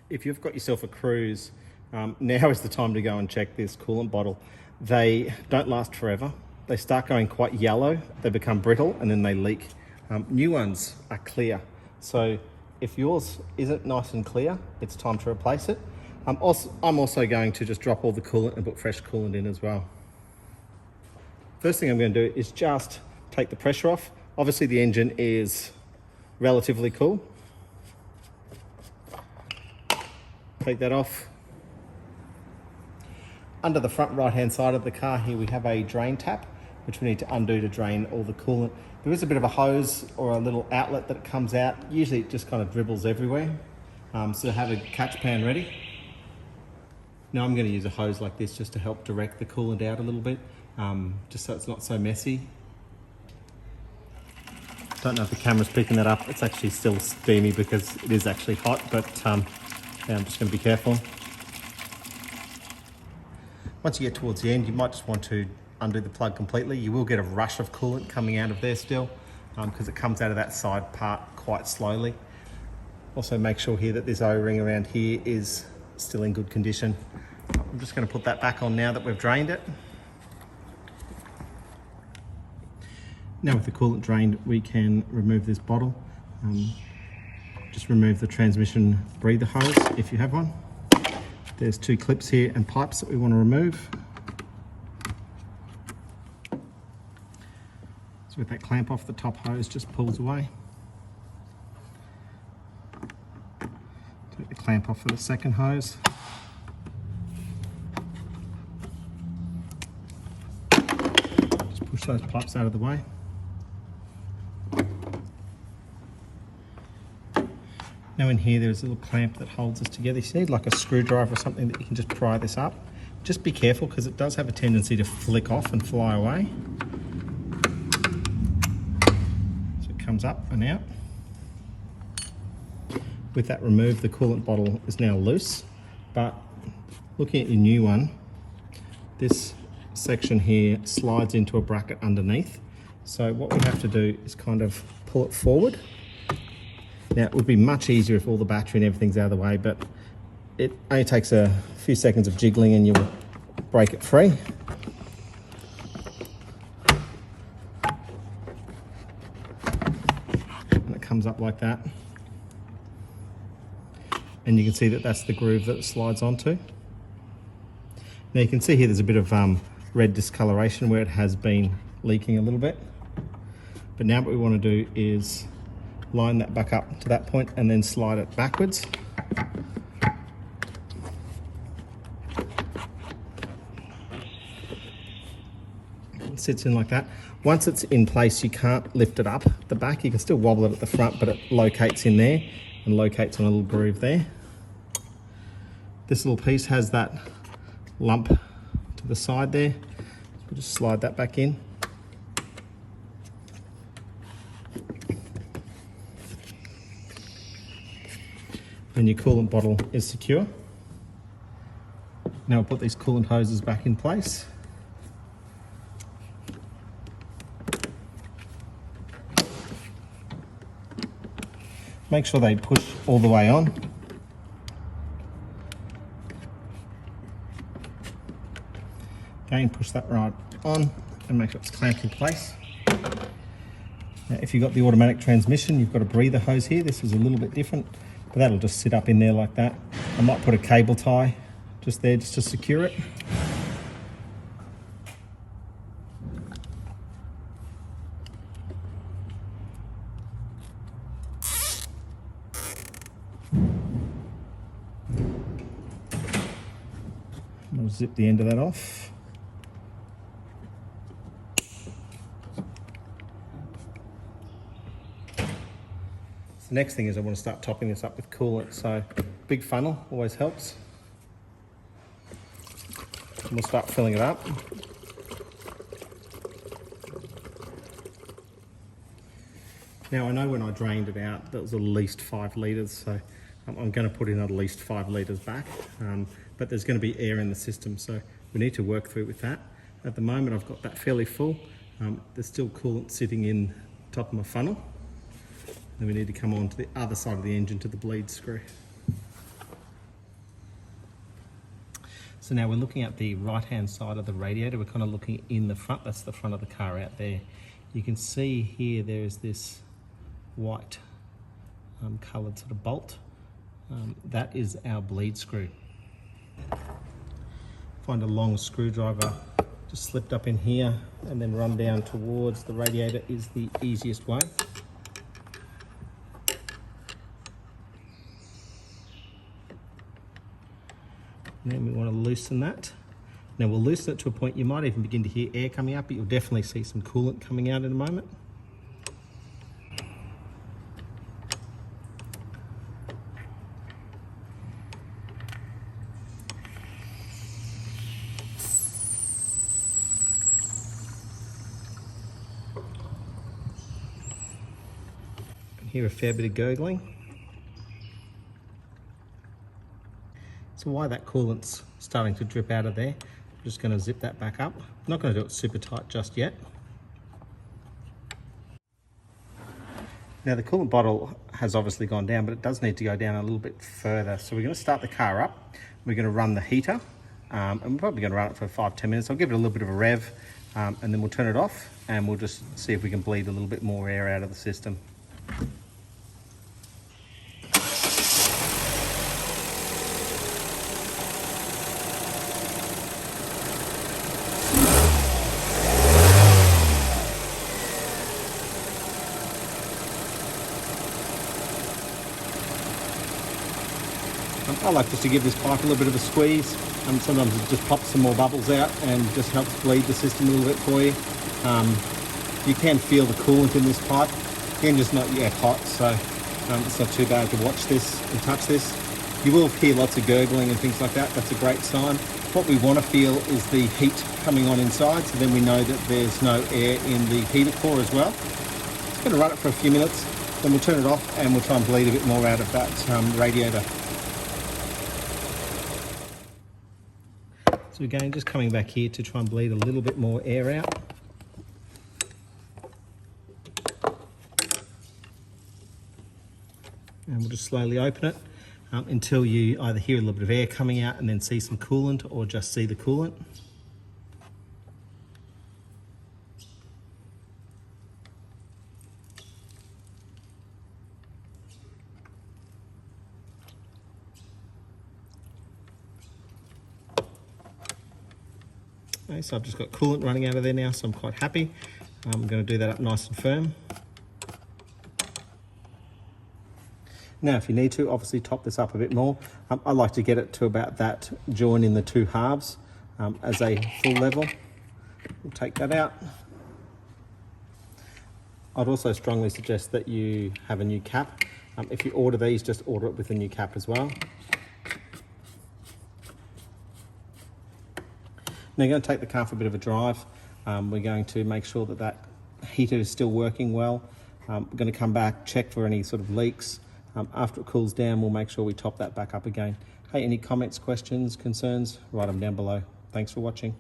if you've got yourself a Cruze, now is the time to go and check this coolant bottle. They don't last forever. They start going quite yellow, they become brittle, and then they leak. New ones are clear. So if yours isn't nice and clear, it's time to replace it. I'm also going to just drop all the coolant and put fresh coolant in as well. First thing I'm going to do is just take the pressure off. Obviously the engine is relatively cool. Take that off. Under the front right hand side of the car here we have a drain tap, which we need to undo to drain all the coolant. There is a bit of a hose or a little outlet that comes out. Usually it just kind of dribbles everywhere. So have a catch pan ready. Now I'm going to use a hose like this just to help direct the coolant out a little bit, just so it's not so messy. Don't know if the camera's picking that up. It's actually still steamy because it is actually hot, but yeah, I'm just going to be careful. Once you get towards the end, you might just want to undo the plug completely. You will get a rush of coolant coming out of there still, because it comes out of that side part quite slowly. Also make sure here that this O-ring around here is still in good condition. I'm just going to put that back on now that we've drained it. Now with the coolant drained, we can remove this bottle. Just remove the transmission breather hose if you have one. There's two clips here and pipes that we want to remove. So with that clamp off, the top hose just pulls away. Take the clamp off for the second hose. Just push those pipes out of the way. Now in here there's a little clamp that holds this together. You need like a screwdriver or something that you can just pry this up. Just be careful because it does have a tendency to flick off and fly away. So it comes up and out. With that removed, the coolant bottle is now loose, but looking at your new one, this section here slides into a bracket underneath. So what we have to do is kind of pull it forward. Now it would be much easier if all the battery and everything's out of the way, but it only takes a few seconds of jiggling and you'll break it free. And it comes up like that. And you can see that that's the groove that it slides onto. Now you can see here there's a bit of red discoloration where it has been leaking a little bit. But now what we want to do is line that back up to that point and then slide it backwards. It sits in like that. Once it's in place, you can't lift it up the back. You can still wobble it at the front, but it locates in there and locates on a little groove there. This little piece has that lump to the side there. We'll just slide that back in. And your coolant bottle is secure. Now we'll put these coolant hoses back in place. Make sure they push all the way on. Again, push that right on and make sure it's clamped in place. Now, if you've got the automatic transmission, you've got a breather hose here. This is a little bit different, but that'll just sit up in there like that. I might put a cable tie just there just to secure it. I'll zip the end of that off. The next thing is I want to start topping this up with coolant, so big funnel always helps. And we'll start filling it up. Now I know when I drained it out that was at least 5 litres, so I'm going to put in at least 5 litres back, but there's going to be air in the system, so we need to work through with that. At the moment I've got that fairly full. There's still coolant sitting in top of my funnel. Then we need to come on to the other side of the engine to the bleed screw. So now we're looking at the right-hand side of the radiator. We're kind of looking in the front. That's the front of the car out there. You can see here there is this white coloured sort of bolt. That is our bleed screw. Find a long screwdriver, just slipped up in here and then run down towards the radiator is the easiest way. And then we want to loosen that. Now we'll loosen it to a point you might even begin to hear air coming out, but you'll definitely see some coolant coming out in a moment. You can hear a fair bit of gurgling. So while that coolant's starting to drip out of there, I'm just going to zip that back up. I'm not going to do it super tight just yet. Now the coolant bottle has obviously gone down, but it does need to go down a little bit further. So we're going to start the car up. We're going to run the heater, and we're probably going to run it for 5-10 minutes. I'll give it a little bit of a rev, and then we'll turn it off, and we'll just see if we can bleed a little bit more air out of the system. I like just to give this pipe a little bit of a squeeze. Sometimes it just pops some more bubbles out and just helps bleed the system a little bit for you. You can feel the coolant in this pipe. The engine's not yet hot, so it's not too bad to watch this and touch this. You will hear lots of gurgling and things like that. That's a great sign. What we want to feel is the heat coming on inside, so then we know that there's no air in the heater core as well. Just going to run it for a few minutes, then we'll turn it off and we'll try and bleed a bit more out of that radiator. So again, just coming back here to try and bleed a little bit more air out. And we'll just slowly open it until you either hear a little bit of air coming out and then see some coolant, or just see the coolant. Okay, so I've just got coolant running out of there now, so I'm quite happy. I'm going to do that up nice and firm. Now, if you need to, obviously top this up a bit more. I like to get it to about that join in the two halves as a full level. We'll take that out. I'd also strongly suggest that you have a new cap. If you order these, just order it with a new cap as well. Now you're going to take the car for a bit of a drive. We're going to make sure that that heater is still working well. We're going to come back, check for any sort of leaks. After it cools down, we'll make sure we top that back up again. Hey, any comments, questions, concerns? Write them down below. Thanks for watching.